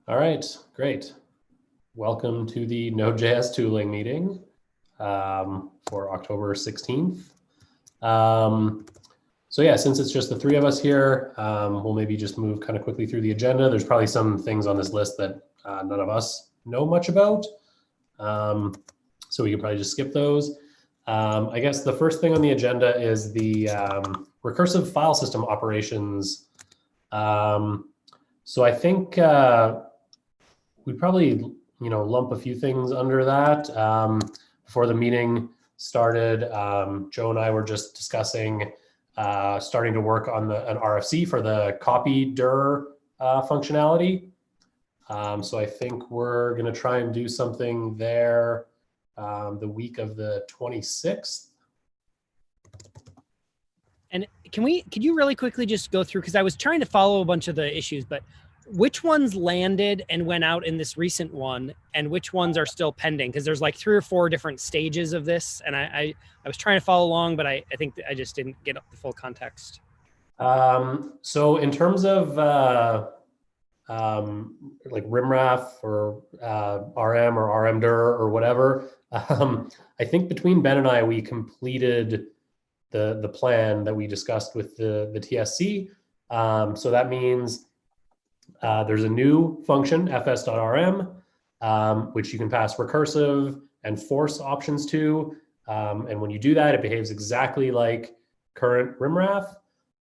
All right, great. Welcome to the Node.js tooling meeting for October 16th. So yeah, since it's just the three of us here, we'll maybe just move kind of quickly through the agenda. There's probably some things on this list that none of us know much about. So we can probably just skip those. I guess the first thing on the agenda is the recursive file system operations. So I think we probably lump a few things under that. Before the meeting started, Joe and I were just discussing starting to work on an RFC for the copy dir functionality. So I think we're going to try and do something there the week of the 26th. And could you really quickly just go through, because I was trying to follow a bunch of the issues, but which ones landed and went out in this recent one and which ones are still pending? Because there's like 3 or 4 different stages of this. And I was trying to follow along, but I think I just didn't get the full context. So in terms of like Rimraf or RM or RMdir or whatever, I think between Ben and I, we completed the plan that we discussed with the TSC. So that means there's a new function, fs.rm, which you can pass recursive and force options to. And when you do that, it behaves exactly like current Rimraf.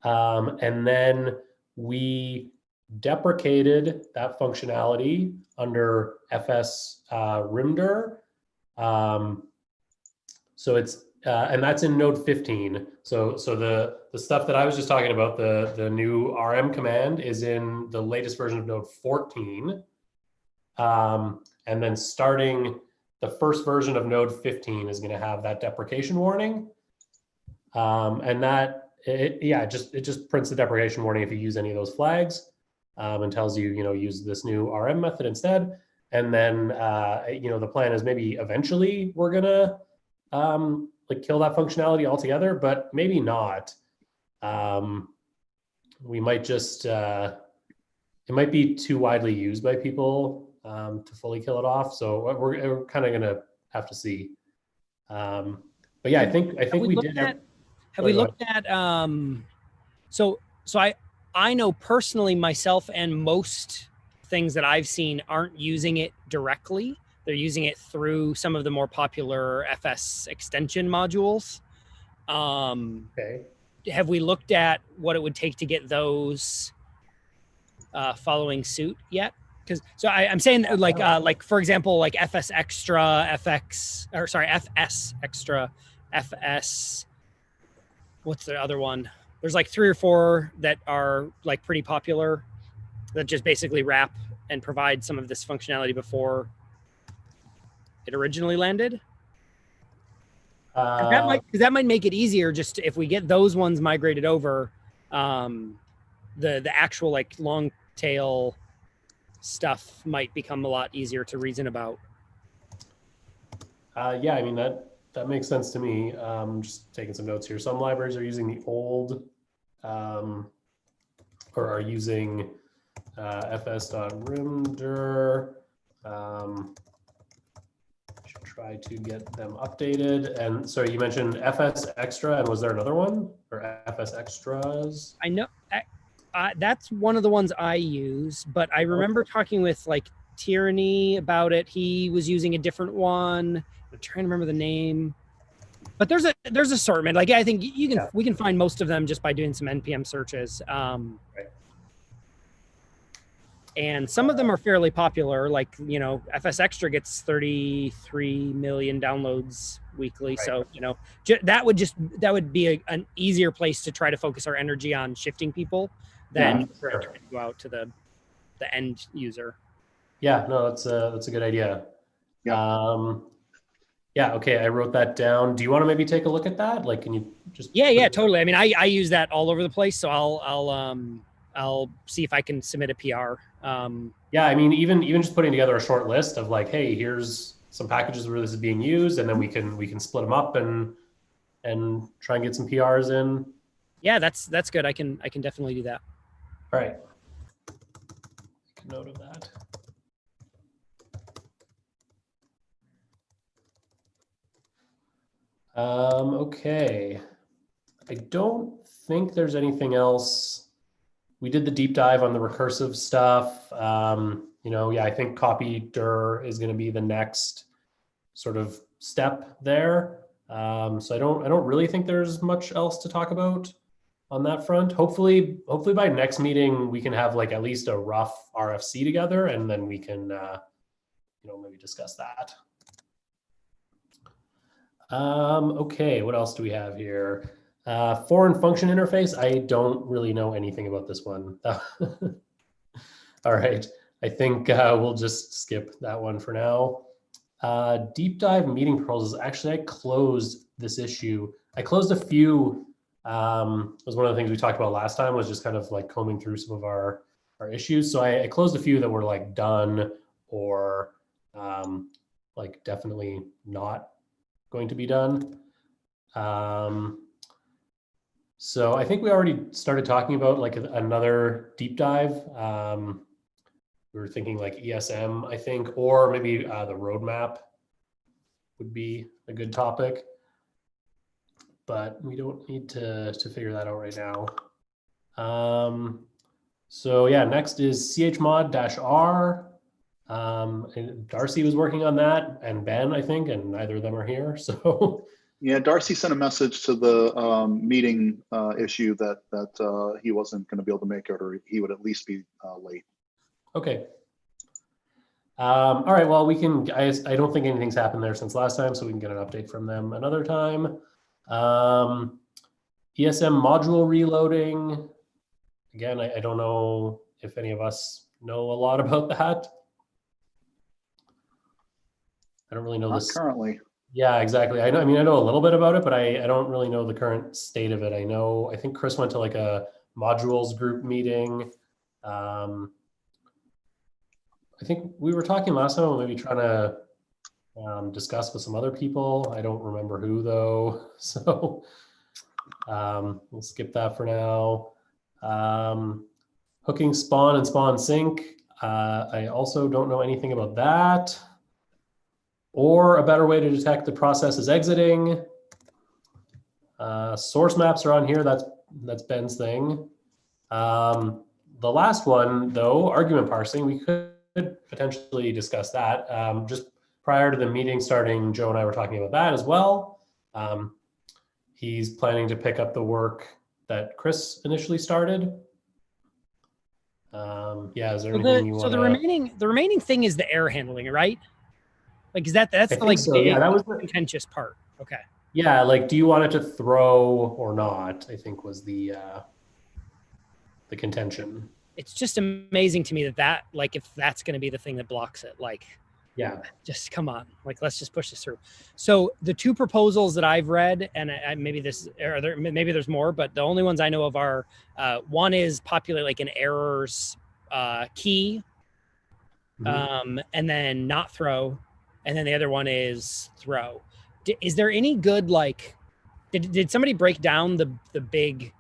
And then we deprecated that functionality under FsExtra. So it's and that's in Node 15. So the stuff that I was just talking about, the new RM command, is in the latest version of Node 14. And then starting the first version of Node 15 is going to have that deprecation warning. And that it just prints the deprecation warning if you use any of those flags, and tells you use this new RM method instead. And then the plan is maybe eventually we're gonna like kill that functionality altogether, but maybe not. We might just it might be too widely used by people to fully kill it off. So we're kind of gonna have to see. But yeah, I think we did. Have we looked at so I know personally myself and most things that I've seen aren't using it directly. They're using it through some of the more popular FS extension modules. Okay. Have we looked at what it would take to get those following suit yet? Because I'm saying like for example, like FsExtra, FsExtra, FS. What's the other one? There's like 3 or 4 that are like pretty popular that just basically wrap and provide some of this functionality before it originally landed. Because that might make it easier just if we get those ones migrated over, the actual like long tail stuff might become a lot easier to reason about. Yeah, I mean that makes sense to me. Just taking some notes here. Some libraries are using the old, or are using fs.rimdir. Should try to get them updated. And so you mentioned FsExtra, and was there another one, or FsExtras? I know that's one of the ones I use, but I remember talking with like Tyranny about it. He was using a different one. I'm trying to remember the name, but there's assortment. Like I think we can find most of them just by doing some npm searches. Right. And some of them are fairly popular. Like FsExtra gets 33 million downloads weekly. Right. So that would be an easier place to try to focus our energy on shifting people than trying to go out to the end user. Yeah, no, that's a good idea. Yeah. Yeah, okay, I wrote that down. Do you want to maybe take a look at that? Like, can you just? Yeah, totally. I mean, I use that all over the place, so I'll see if I can submit a PR. Yeah, I mean, even just putting together a short list of like, hey, here's some packages where this is being used, and then we can split them up and try and get some PRs in. Yeah, that's good. I can definitely do that. All right. Make a note of that. Okay. I don't think there's anything else. We did the deep dive on the recursive stuff. Yeah, I think copy dir is going to be the next sort of step there. So I don't really think there's much else to talk about on that front. Hopefully by next meeting we can have like at least a rough RFC together, and then we can maybe discuss that. Okay, what else do we have here? Foreign function interface. I don't really know anything about this one. All right, I think we'll just skip that one for now. Deep dive meeting proposals. Actually, I closed this issue. I closed a few. It was one of the things we talked about last time, was just kind of like combing through some of our issues. So I closed a few that were like done or like definitely not going to be done. So I think we already started talking about like another deep dive. We were thinking like ESM, I think, or maybe the roadmap would be a good topic. But we don't need to figure that out right now. So yeah, next is chmod-r. And Darcy was working on that, and Ben, I think, and neither of them are here. So yeah, Darcy sent a message to the meeting issue that he wasn't going to be able to make it, or he would at least be late. Okay. All right. Well, we can. I don't think anything's happened there since last time, so we can get an update from them another time. ESM module reloading. Again, I don't know if any of us know a lot about that. I don't really know this currently. Yeah, exactly. I know a little bit about it, but I don't really know the current state of it. I think Chris went to like a modules group meeting. I think we were talking last time, maybe trying to discuss with some other people. I don't remember who though. So we'll skip that for now. Hooking spawn and spawn sync. I also don't know anything about that. Or a better way to detect the process is exiting. Source maps are on here. That's Ben's thing. The last one, though, argument parsing, we could potentially discuss that. Just prior to the meeting starting, Joe and I were talking about that as well. He's planning to pick up the work that Chris initially started. Yeah, is there anything you want to... So the remaining thing is the error handling, right? Like, is that's the like so. Yeah, that was the contentious part. Okay. Yeah, like, do you want it to throw or not? I think was the contention. It's just amazing to me that like, if that's going to be the thing that blocks it, like, yeah, just come on, like, let's just push this through. So the two proposals that I've read, and maybe there's more, but the only ones I know of are one is populate like an errors key, and then not throw. And then the other one is throw. Is there any good, like, did somebody break down the big,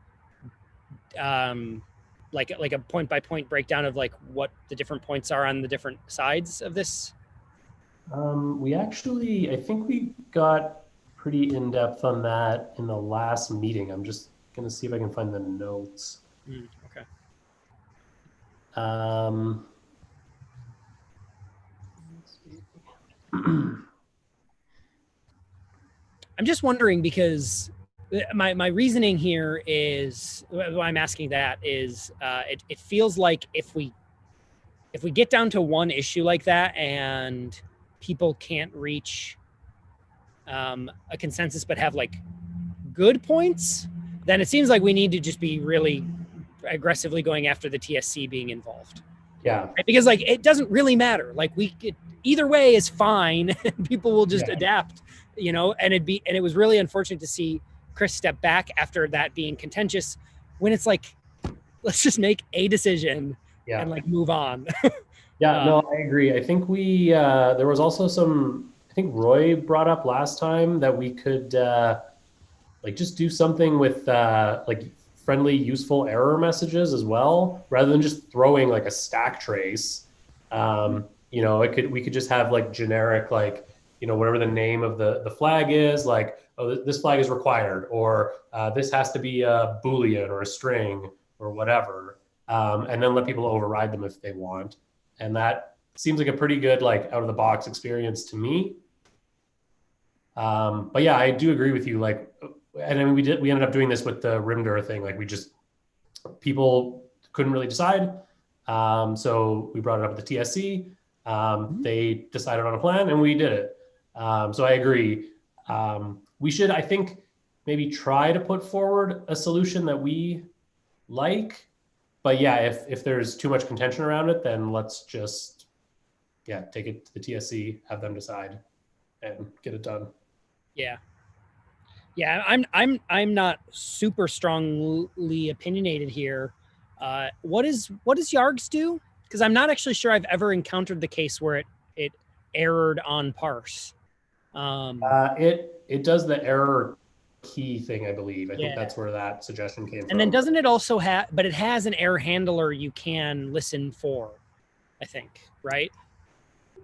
like a point by point breakdown of like what the different points are on the different sides of this? We actually, I think we got pretty in depth on that in the last meeting. I'm just gonna see if I can find the notes. Okay. I'm just wondering, because my reasoning here is, why I'm asking that is, it feels like if we get down to one issue like that and people can't reach a consensus but have like good points, then it seems like we need to just be really aggressively going after the TSC being involved. Yeah. Right? Because like, it doesn't really matter. Like, either way is fine. People will just adapt, and it was really unfortunate to see Chris step back after that being contentious, when it's like, let's just make a decision and like move on. Yeah, no, I agree. I think there was also I think Roy brought up last time that we could like just do something with like friendly, useful error messages as well, rather than just throwing like a stack trace. We could just have like generic, like, whatever the name of the flag is, like, oh, this flag is required, or this has to be a Boolean or a string or whatever, and then let people override them if they want. And that seems like a pretty good, like, out of the box experience to me. But yeah, I do agree with you. Like, and I mean, we ended up doing this with the Rimraf thing. Like, people couldn't really decide. So we brought it up with the TSC. They decided on a plan and we did it. So I agree. We should, I think, maybe try to put forward a solution that we like. But yeah, if there's too much contention around it, then let's just, take it to the TSC, have them decide, and get it done. Yeah. Yeah, I'm not super strongly opinionated here. What does Jargs do? Because I'm not actually sure I've ever encountered the case where it errored on parse. It does the error key thing, I believe. I think that's where that suggestion came from. And then doesn't it also have, but it has an error handler you can listen for, I think, right?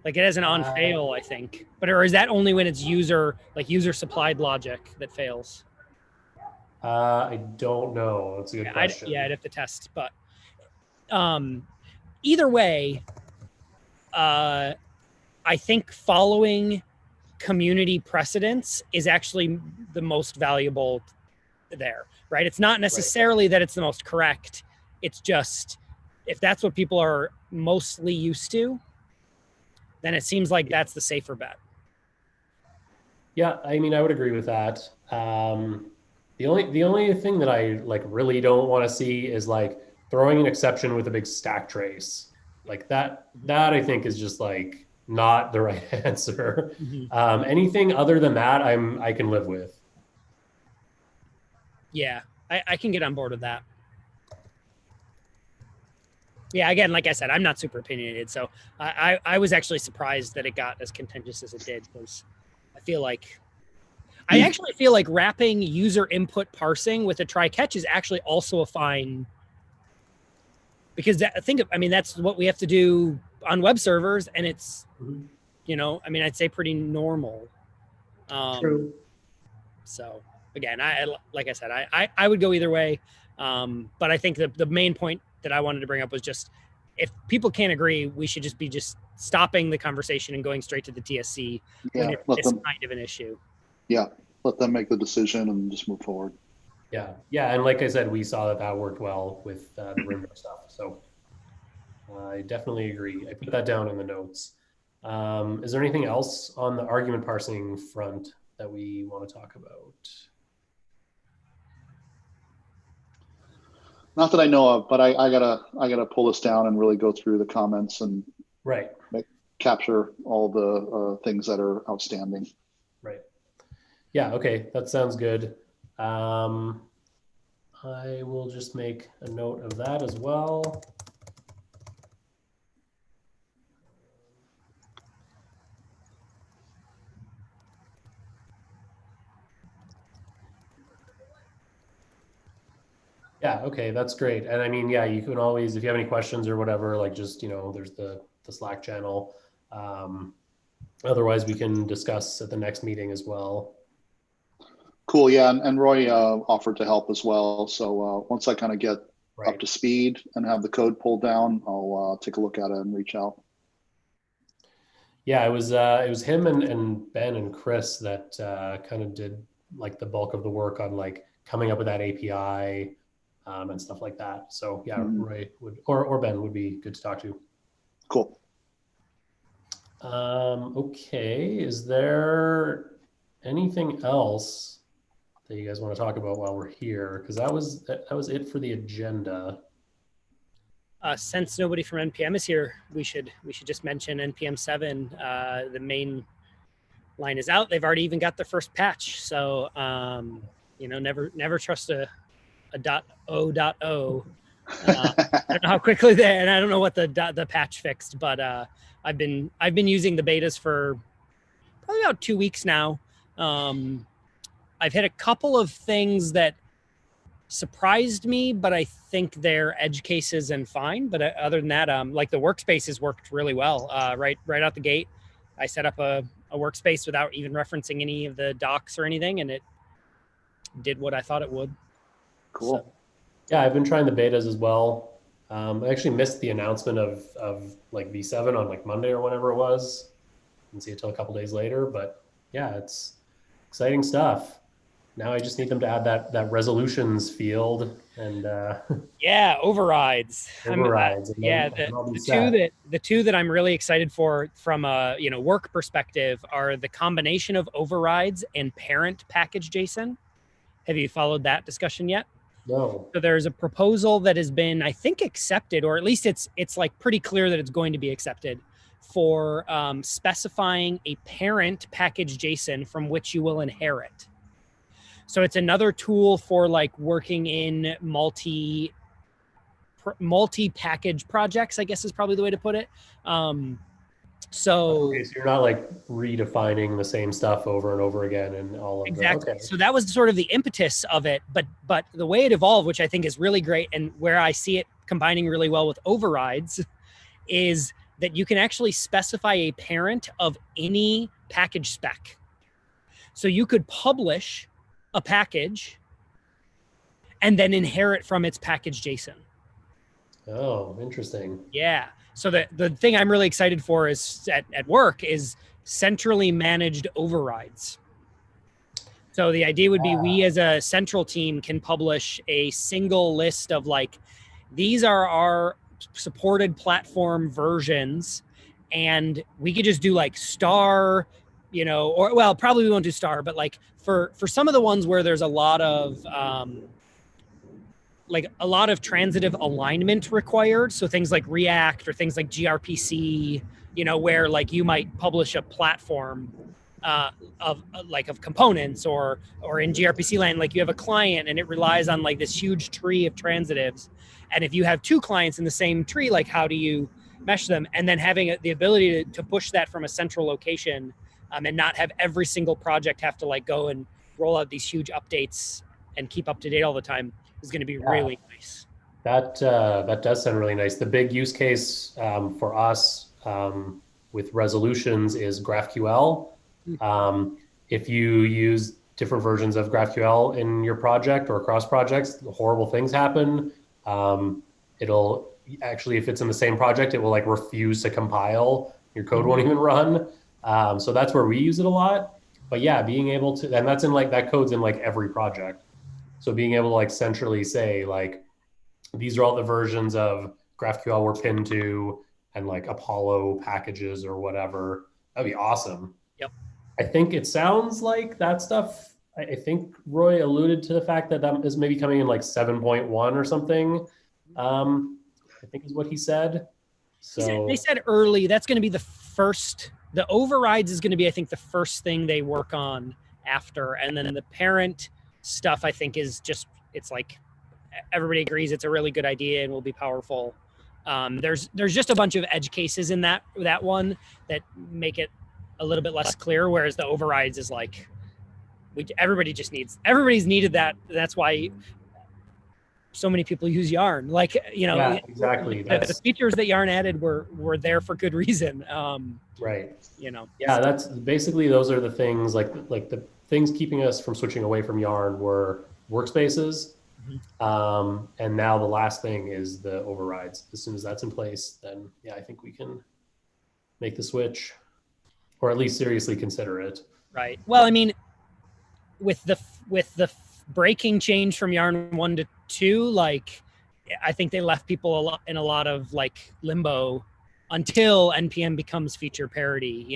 Like it has an on fail, I think. Or is that only when it's user supplied logic that fails? I don't know. That's a good question. I'd have to test. But either way, I think following community precedents is actually the most valuable there, right? It's not necessarily that it's the most correct. It's just, if that's what people are mostly used to, then it seems like that's the safer bet. Yeah, I mean, I would agree with that. The only thing that I really don't want to see is like throwing an exception with a big stack trace. Like that I think is just like not the right answer. Mm-hmm. Anything other than that, I can live with. Yeah, I can get on board with that. Yeah, again, like I said, I'm not super opinionated, so I was actually surprised that it got as contentious as it did, because I actually feel like wrapping user input parsing with a try catch is actually also a fine, because that's what we have to do on web servers, and it's, I'd say pretty normal. True. So again, like I said, I would go either way, but I think the main point that I wanted to bring up was just, if people can't agree, we should just be stopping the conversation and going straight to the TSC when it's kind of an issue. Yeah, let them make the decision and just move forward. Yeah, and like I said, we saw that worked well with the Rimraf stuff. So I definitely agree. I put that down in the notes. Is there anything else on the argument parsing front that we want to talk about? Not that I know of, but I gotta pull this down and really go through the comments and capture all the things that are outstanding. Right. Yeah. Okay. That sounds good. I will just make a note of that as well. Yeah, okay, that's great. And I mean, yeah, you can always, if you have any questions or whatever, like just, there's the Slack channel. Otherwise, we can discuss at the next meeting as well. Cool, yeah, and Roy offered to help as well. So once I kind of get up to speed and have the code pulled down, I'll take a look at it and reach out. Yeah, it was him and Ben and Chris that kind of did like the bulk of the work on like coming up with that API. And stuff like that. So yeah, Roy would or Ben would be good to talk to. Cool. Okay, is there anything else that you guys want to talk about while we're here? Because that was it for the agenda. Since nobody from NPM is here, we should just mention NPM 7. The main line is out. They've already even got their first patch. So never trust a .0.0. I don't know how quickly and I don't know what the patch fixed, but I've been using the betas for probably about 2 weeks now. I've hit a couple of things that surprised me, but I think they're edge cases and fine. But other than that, like the workspaces worked really well. Right out the gate, I set up a a workspace without even referencing any of the docs or anything, and it did what I thought it would. Cool. So, Yeah, I've been trying the betas as well. I actually missed the announcement of like V7 on like Monday or whenever it was. Didn't see it till a couple days later, but yeah, it's exciting stuff. Now I just need them to add that resolutions field and yeah, overrides. overrides. And Yeah, then I'll be the two that I'm really excited for from a work perspective are the combination of overrides and parent package JSON. Have you followed that discussion yet? No. So there's a proposal that has been, I think, accepted, or at least it's like pretty clear that it's going to be accepted for specifying a parent package JSON from which you will inherit. So it's another tool for like working in multi-package projects, I guess is probably the way to put it. So Okay, so you're not like redefining the same stuff over and over again and all of exactly. Okay. So that was sort of the impetus of it, but the way it evolved, which I think is really great, and where I see it combining really well with overrides, is that you can actually specify a parent of any package spec. So you could publish a package and then inherit from its package JSON. Oh, interesting. Yeah. So the thing I'm really excited for is at work is centrally managed overrides. So the idea would be we as a central team can publish a single list of like, these are our supported platform versions, and we could just do like star, or well, probably we won't do star, but like for some of the ones where there's a lot of transitive alignment required. So things like React or things like gRPC, where like you might publish a platform of components, or in gRPC land, like you have a client and it relies on like this huge tree of transitives. And if you have two clients in the same tree, like how do you mesh them? And then having the ability to push that from a central location, and not have every single project have to like go and roll out these huge updates and keep up to date all the time is going to be really nice. That does sound really nice. The big use case for us with resolutions is GraphQL. If you use different versions of GraphQL in your project or across projects, horrible things happen. It'll actually, if it's in the same project, it will like refuse to compile. Your code won't even run. So that's where we use it a lot. But yeah, being able to, and that's in like, that code's in like every project. So being able to like centrally say like, these are all the versions of GraphQL we're pinned to, and like Apollo packages or whatever, that'd be awesome. Yep. I think it sounds like that stuff. I think Roy alluded to the fact that that is maybe coming in like 7.1 or something. I think is what he said. So they said early, that's going to be the first, the overrides is going to be, I think, the first thing they work on after. And then the parent stuff, I think, is just, it's like, everybody agrees it's a really good idea and will be powerful. There's just a bunch of edge cases in that one that make it a little bit less clear, whereas the overrides is like, everybody's needed that. That's why so many people use Yarn. Like, yeah, exactly. The features that Yarn added were there for good reason. Right. Yeah, that's basically, those are the things like the things keeping us from switching away from Yarn were workspaces. And now the last thing is the overrides. As soon as that's in place, then yeah, I think we can make the switch, or at least seriously consider it. Right. Well, I mean, with the breaking change from Yarn 1 to 2, like, I think they left people in a lot of like limbo until NPM becomes feature parity,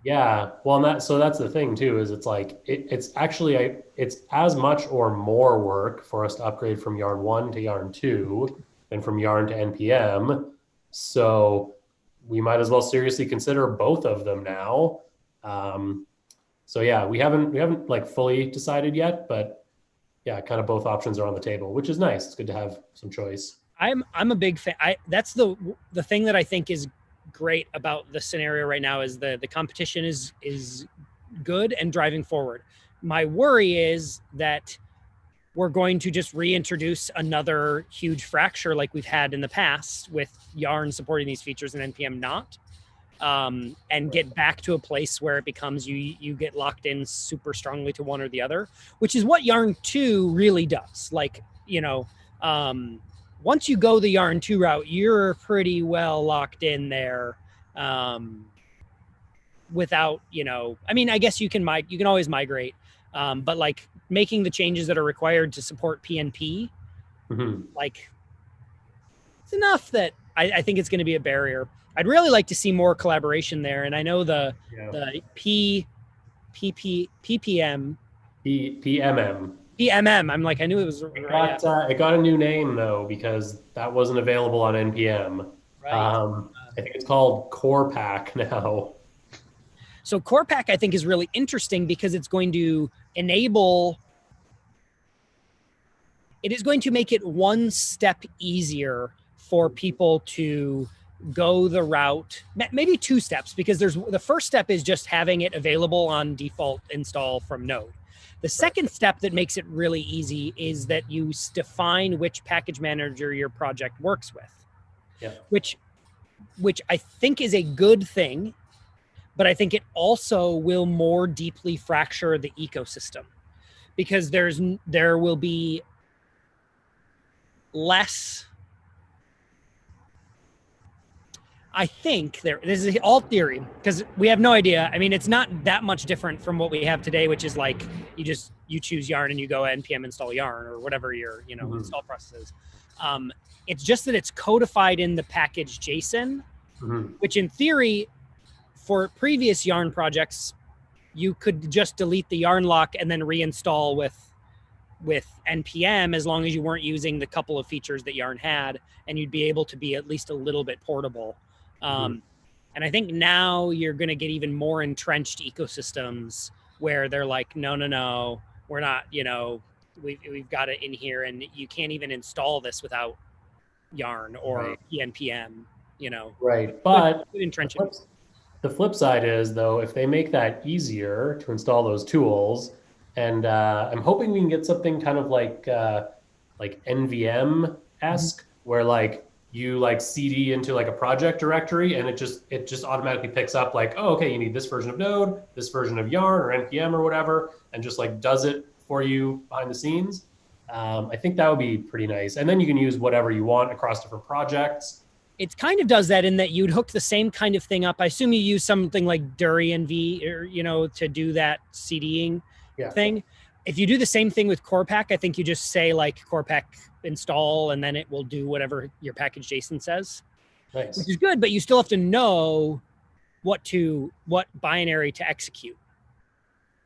Yeah, well, so that's the thing too, is it's like, it's actually, it's as much or more work for us to upgrade from Yarn 1 to Yarn 2 than from Yarn to NPM. So we might as well seriously consider both of them now. So yeah, we haven't like fully decided yet, but yeah, kind of both options are on the table, which is nice. It's good to have some choice. I'm a big fan. That's the thing that I think is great about the scenario right now is the competition is good and driving forward. My worry is that we're going to just reintroduce another huge fracture like we've had in the past with Yarn supporting these features and NPM not. and get back to a place where it becomes you get locked in super strongly to one or the other, which is what Yarn 2 really does. Like, once you go the Yarn 2 route, you're pretty well locked in there. Without, I mean, I guess you can always migrate, but like making the changes that are required to support PNP, like it's enough that I think it's going to be a barrier. I'd really like to see more collaboration there. And I know the PPM. I'm like, I knew it was. It got a new name though, because that wasn't available on NPM. Right. I think it's called Core Pack now. So Core Pack, I think, is really interesting because it's going to it is going to make it one step easier for people to go the route, maybe 2 steps, because the first step is just having it available on default install from Node. The second step that makes it really easy is that you define which package manager your project works with, which I think is a good thing. But I think it also will more deeply fracture the ecosystem, because there will be less. I think this is all theory because we have no idea. I mean, it's not that much different from what we have today, which is like you choose Yarn and you go npm install Yarn or whatever your install process is. It's just that it's codified in the package JSON, which in theory, for previous Yarn projects, you could just delete the Yarn lock and then reinstall with npm as long as you weren't using the couple of features that Yarn had, and you'd be able to be at least a little bit portable. And I think now you're going to get even more entrenched ecosystems where they're like, no, we're not, we've got it in here, and you can't even install this without Yarn or npm, Right, but good entrenchment. The flip side is, though, if they make that easier to install those tools, and I'm hoping we can get something kind of like NVM-esque, where like you like CD into like a project directory, and it just automatically picks up like, oh, okay, you need this version of Node, this version of Yarn or NPM or whatever, and just like does it for you behind the scenes. I think that would be pretty nice, and then you can use whatever you want across different projects. It kind of does that in that you'd hook the same kind of thing up. I assume you use something like DurienV, or, to do that CDing thing. If you do the same thing with Core Pack, I think you just say like Core Pack install, and then it will do whatever your package JSON says. Nice. Which is good, but you still have to know what binary to execute,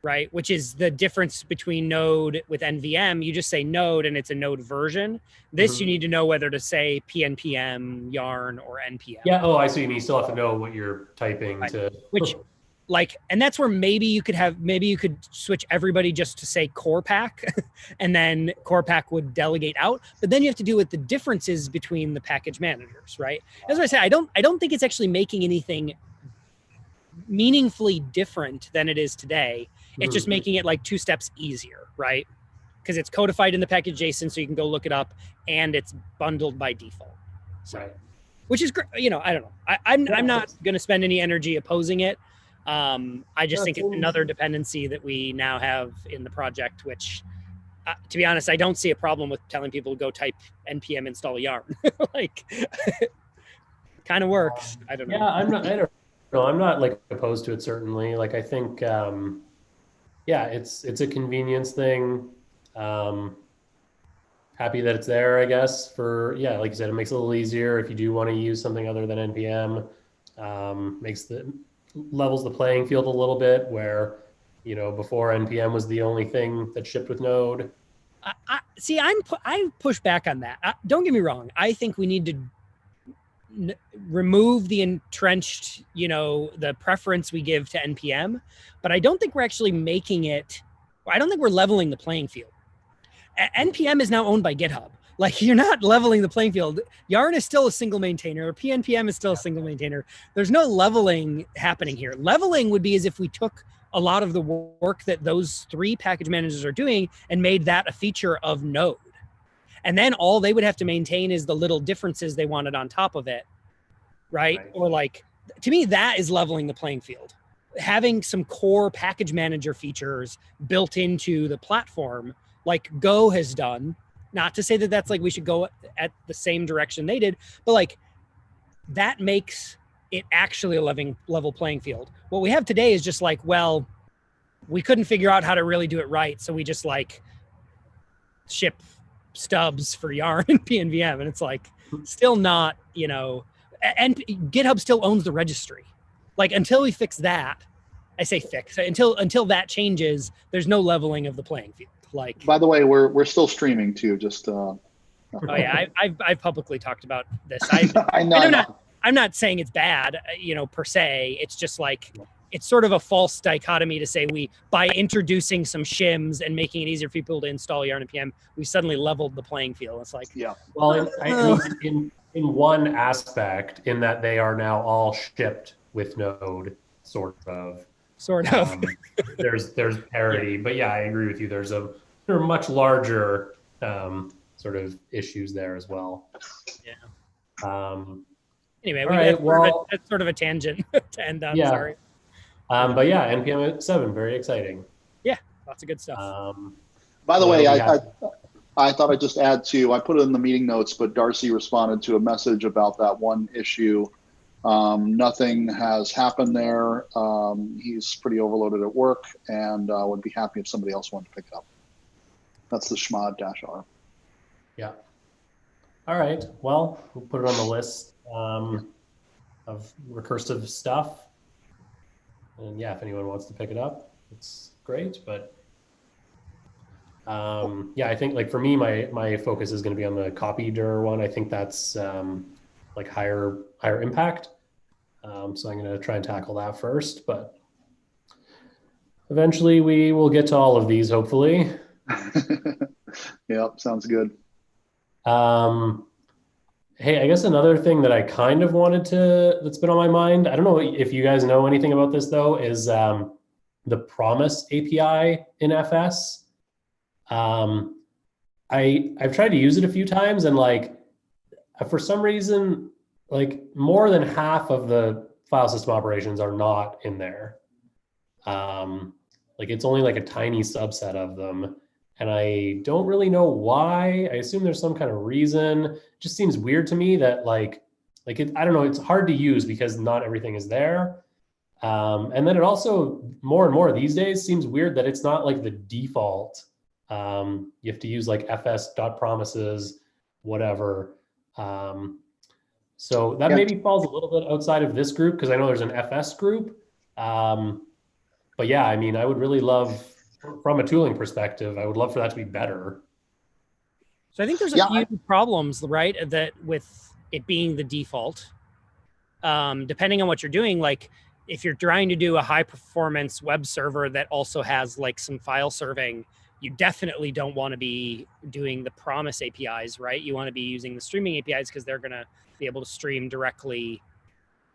right? Which is the difference between Node with NVM. You just say Node and it's a Node version. This you need to know whether to say PNPM, Yarn, or NPM. Yeah. Oh, I see. You still have to know what you're typing to. Which, and that's where maybe you could switch everybody just to say Core Pack, and then Core Pack would delegate out. But then you have to deal with the differences between the package managers, right? As I say, I don't think it's actually making anything meaningfully different than it is today. It's just making it like 2 steps easier, right? Because it's codified in the package JSON, so you can go look it up, and it's bundled by default. So, which is great. I don't know. I'm not going to spend any energy opposing it. I just think it's another dependency that we now have in the project, which, to be honest, I don't see a problem with telling people to go type npm install Yarn. Like, kind of works. I don't know. Yeah, I don't know. I'm not like opposed to it, certainly. Like, I think, it's a convenience thing. Happy that it's there, I guess, for, like you said, it makes it a little easier if you do want to use something other than npm. Levels the playing field a little bit, where, before npm was the only thing that shipped with Node. I push back on that. Don't get me wrong. I think we need to remove the entrenched, the preference we give to npm, but I don't think we're actually making it. I don't think we're leveling the playing field. npm is now owned by GitHub. Like, you're not leveling the playing field. Yarn is still a single maintainer. PNPM is still a single maintainer. There's no leveling happening here. Leveling would be as if we took a lot of the work that those 3 package managers are doing and made that a feature of Node. And then all they would have to maintain is the little differences they wanted on top of it, right? Or like to me, that is leveling the playing field. Having some core package manager features built into the platform, like Go has done, not to say that that's like we should go at the same direction they did, but like that makes it actually a level playing field. What we have today is just like, well, we couldn't figure out how to really do it right, so we just like ship stubs for yarn and PNVM, and it's like still not, you know, and GitHub still owns the registry. Like until we fix that, I say fix, until that changes, there's no leveling of the playing field. Like, by the way, we're still streaming too. Just oh yeah, I've publicly talked about this. I know. I'm not saying it's bad, you know, per se. It's just like it's sort of a false dichotomy to say by introducing some shims and making it easier for people to install yarn and PM, we suddenly leveled the playing field. It's like, yeah. Well, I mean, in one aspect, in that they are now all shipped with Node, sort of. There's parity, but yeah, I agree with you. There are much larger sort of issues there as well. Yeah. Anyway, that's sort of a tangent to end on. Yeah. Sorry. But yeah, NPM 7, very exciting. Yeah, lots of good stuff. By the way, I thought I'd just add I put it in the meeting notes, but Darcy responded to a message about that one issue. Nothing has happened there. He's pretty overloaded at work and would be happy if somebody else wanted to pick it up. That's the shmodr. Yeah. All right. Well, we'll put it on the list of recursive stuff. And yeah, if anyone wants to pick it up, it's great. But yeah, I think like for me, my focus is going to be on the copy dir one. I think that's like higher impact. So I'm going to try and tackle that first, but eventually we will get to all of these, hopefully. Yep, sounds good. Hey, I guess another thing that I kind of that's been on my mind, I don't know if you guys know anything about this though, is the promise API in FS. I've tried to use it a few times, and like for some reason, like more than half of the file system operations are not in there. Like it's only like a tiny subset of them. And I don't really know why. I assume there's some kind of reason. It just seems weird to me that I don't know, it's hard to use because not everything is there. And then it also, more and more these days, seems weird that it's not like the default. You have to use like fs.promises, whatever. So that maybe falls a little bit outside of this group because I know there's an FS group. But yeah, I mean, I would really love, from a tooling perspective, I would love for that to be better. So I think there's a few problems, right? That with it being the default, depending on what you're doing, like if you're trying to do a high performance web server that also has like some file serving, you definitely don't want to be doing the promise APIs, right? You want to be using the streaming APIs because they're going to be able to stream directly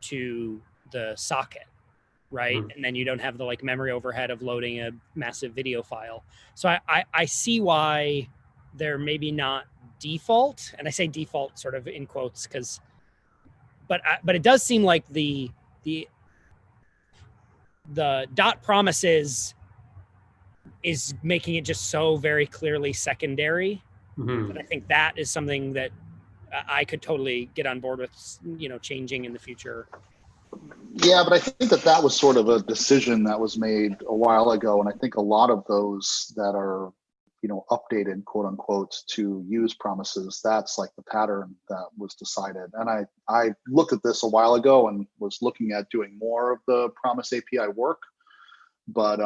to the socket. Right. And then you don't have the like memory overhead of loading a massive video file. So I see why they're maybe not default. And I say default sort of in quotes but it does seem like the dot promises is making it just so very clearly secondary. And I think that is something that I could totally get on board with, you know, changing in the future. Yeah, but I think that was sort of a decision that was made a while ago. And I think a lot of those that are, you know, updated, quote unquote, to use promises, that's like the pattern that was decided. And I looked at this a while ago and was looking at doing more of the promise API work. But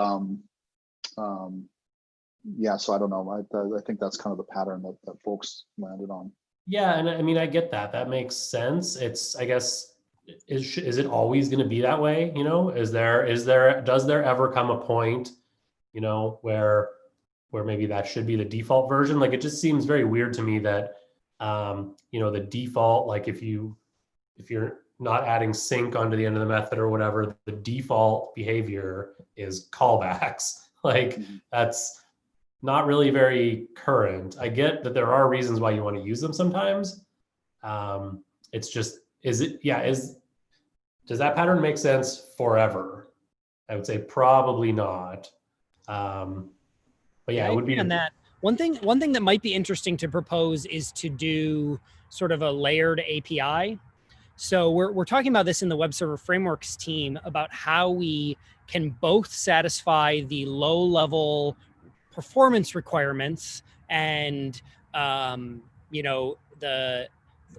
yeah, so I don't know. I think that's kind of the pattern that folks landed on. Yeah, and I mean, I get that. That makes sense. It's, I guess, is it always going to be that way? You know, does there ever come a point, you know, where maybe that should be the default version? Like, it just seems very weird to me that, you know, the default, like if you're not adding sync onto the end of the method or whatever, the default behavior is callbacks. Like that's not really very current. I get that there are reasons why you want to use them sometimes. It's just, does that pattern make sense forever? I would say probably not. But yeah, it would be on that. One thing that might be interesting to propose is to do sort of a layered API. So we're talking about this in the Web Server Frameworks team about how we can both satisfy the low level performance requirements and you know,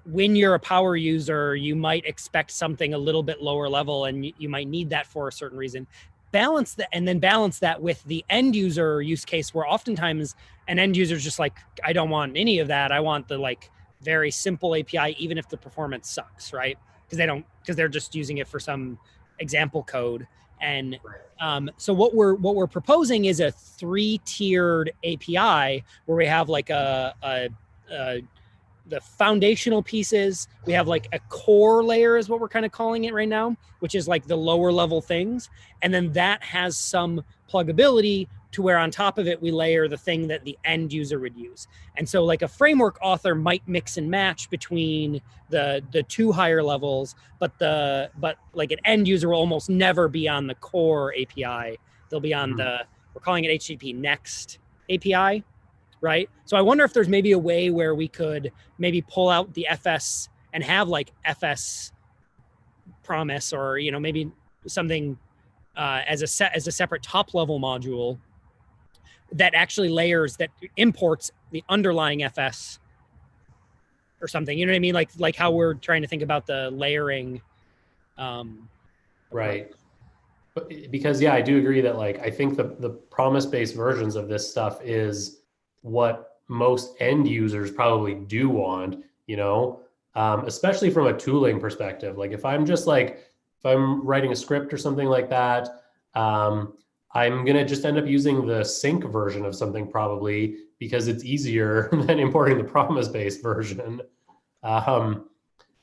when you're a power user, you might expect something a little bit lower level and you might need that for a certain reason. Balance that with the end user use case, where oftentimes an end user is just like, I don't want any of that. I want the like very simple API, even if the performance sucks, right? Because they're just using it for some example code. And so what we're proposing is a 3-tiered API where we have like the foundational pieces. We have like a core layer is what we're kind of calling it right now, which is like the lower level things. And then that has some pluggability to where on top of it, we layer the thing that the end user would use. And so like a framework author might mix and match between the two higher levels, but like an end user will almost never be on the core API. They'll be on we're calling it HTTP Next API. Right. So I wonder if there's maybe a way where we could maybe pull out the FS and have like FS promise, or, you know, maybe something as a separate top level module that actually layers, that imports the underlying FS or something. You know what I mean? Like how we're trying to think about the layering. Right. But because, yeah, I do agree that like, I think the promise-based versions of this stuff is what most end users probably do want, you know, especially from a tooling perspective. Like if I'm writing a script or something like that, I'm going to just end up using the sync version of something probably because it's easier than importing the promise-based version. And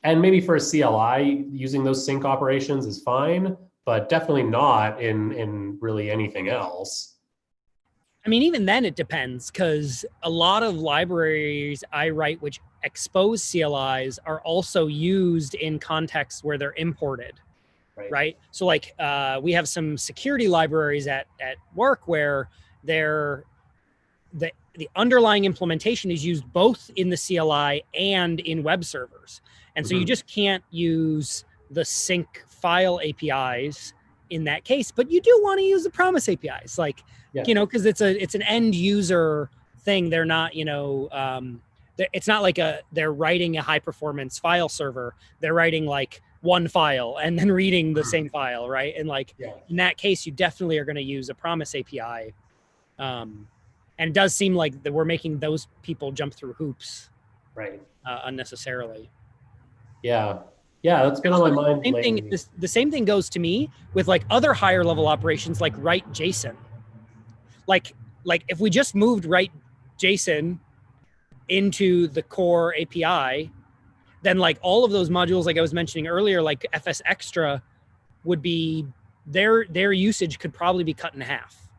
maybe for a CLI, using those sync operations is fine, but definitely not in really anything else. I mean, even then it depends, because a lot of libraries I write which expose CLIs are also used in contexts where they're imported, right? So like we have some security libraries at work where the underlying implementation is used both in the CLI and in web servers. And so you just can't use the sync file APIs in that case, but you do want to use the promise APIs, like, you know, because it's an end user thing. They're not, you know, it's not like they're writing a high performance file server. They're writing like one file and then reading the same file, right? And like in that case, you definitely are going to use a promise API. And it does seem like that we're making those people jump through hoops, right? Unnecessarily. Yeah. Yeah, that's been on my mind lately. The same thing goes to me with like other higher level operations like write JSON. Like if we just moved write JSON into the core API, then like all of those modules, like I was mentioning earlier, like FsExtra would be, their usage could probably be cut in half.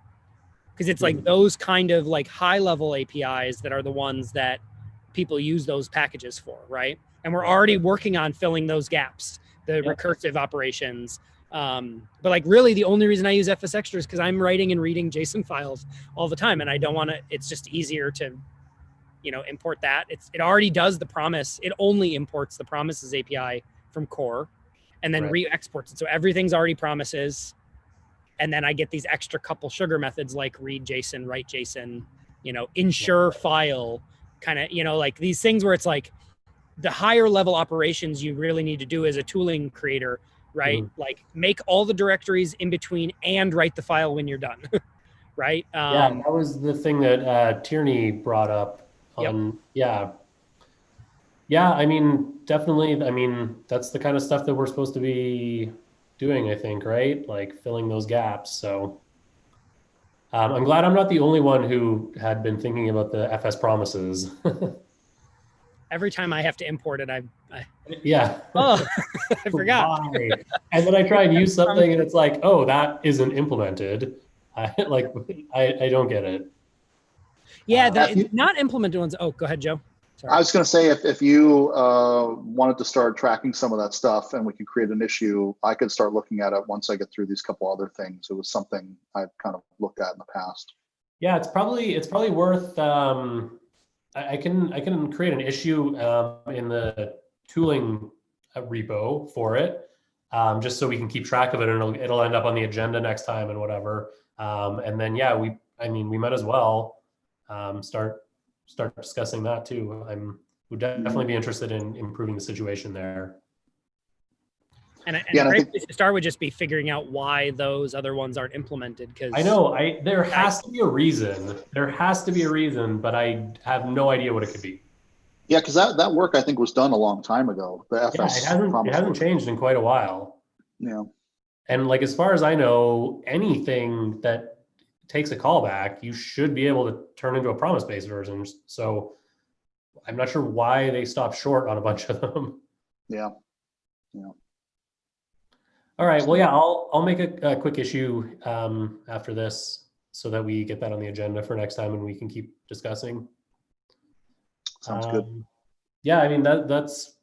Because it's like those kind of like high level APIs that are the ones that people use those packages for, right? And we're already working on filling those gaps, the recursive operations. But like really the only reason I use FsExtra is because I'm writing and reading JSON files all the time. And I don't want to, it's just easier to, you know, import that. It already does the promise. It only imports the promises API from core and then re-exports it. So everything's already promises. And then I get these extra couple sugar methods like read JSON, write JSON, you know, ensure file, kind of, you know, like these things where it's like the higher level operations you really need to do as a tooling creator, right? Like make all the directories in between and write the file when you're done, right? Yeah, that was the thing that Tierney brought up on, Yeah, I mean, definitely, I mean, that's the kind of stuff that we're supposed to be doing, I think, right? Like filling those gaps. So I'm glad I'm not the only one who had been thinking about the FS promises. Every time I have to import it, I oh, I forgot. Why? And then I try and use something and it's like, oh, that isn't implemented. I don't get it. Yeah, the not implemented ones. Oh, go ahead, Joe. Sorry. I was going to say, if you wanted to start tracking some of that stuff and we could create an issue, I could start looking at it once I get through these couple other things. It was something I've kind of looked at in the past. Yeah, it's probably worth. I can create an issue in the tooling repo for it, just so we can keep track of it, and it'll end up on the agenda next time and whatever. And then yeah, we might as well start discussing that too. Would definitely be interested in improving the situation there. And a Yeah, and I great think- place to start would just be figuring out why those other ones aren't implemented. Because I know there has to be a reason. There has to be a reason, but I have no idea what it could be. Yeah, because that work I think was done a long time ago. The Yeah, FS it hasn't work. changed in quite a while. Yeah. And like, as far as I know, anything that takes a callback, you should be able to turn into a promise-based version. So I'm not sure why they stopped short on a bunch of them. Yeah. Yeah. All right. Well, yeah, I'll make a quick issue after this so that we get that on the agenda for next time and we can keep discussing. Sounds good. Yeah, I mean, that's,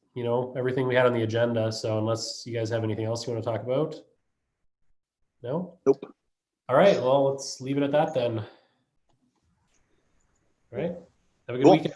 everything we had on the agenda. So unless you guys have anything else you want to talk about? No? Nope. All right. Well, let's leave it at that then. All right. Have a good Cool. weekend.